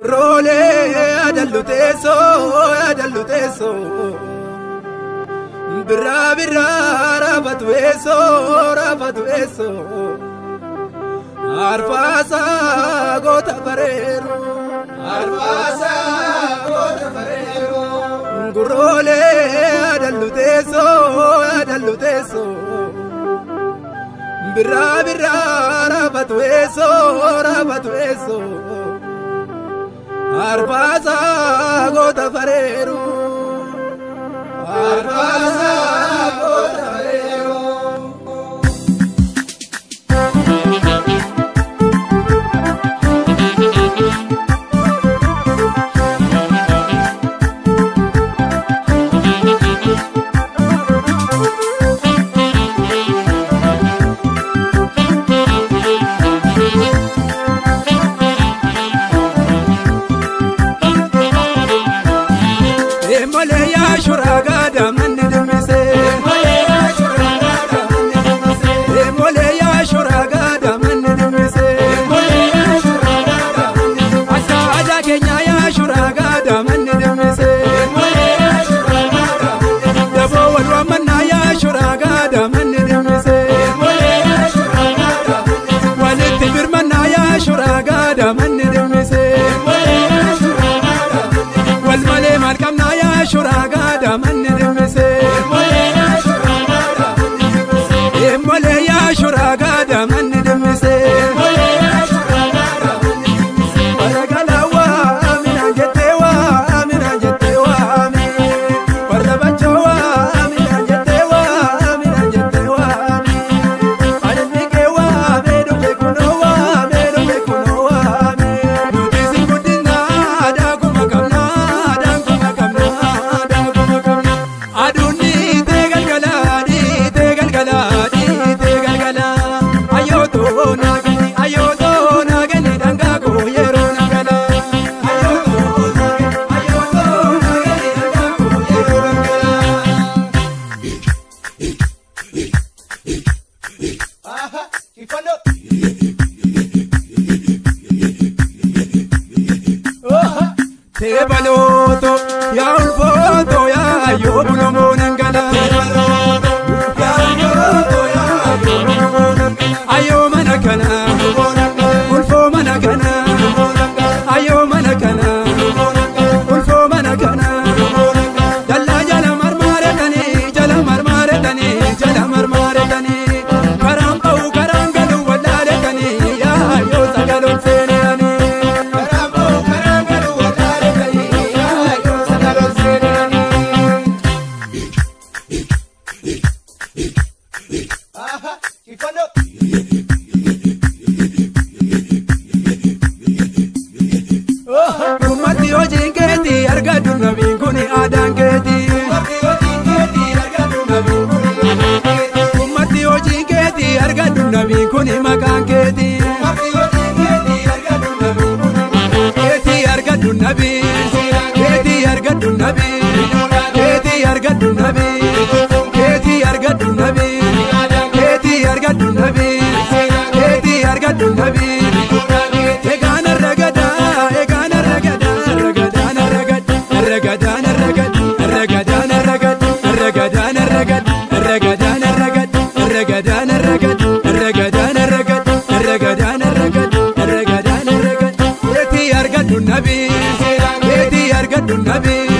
Role adalluteso Bira bira rafatu eso Arfasa gota farero Gurole adalluteso Bira bira rafatu eso Arfasa gota farero Baloto ya ulfoto ya yo bulomo nangala ayo manakana ulfo manakana ayo manakana ulfo manakana dalla jala marmare tani karambau karangalu walale tani ya yo sagalon fenani Kuni makan keti argadu nabi keti argadu nabi keti argadu nabi keti argadu nabi keti argadu nabi keti argadu nabi egana ragada Nabi,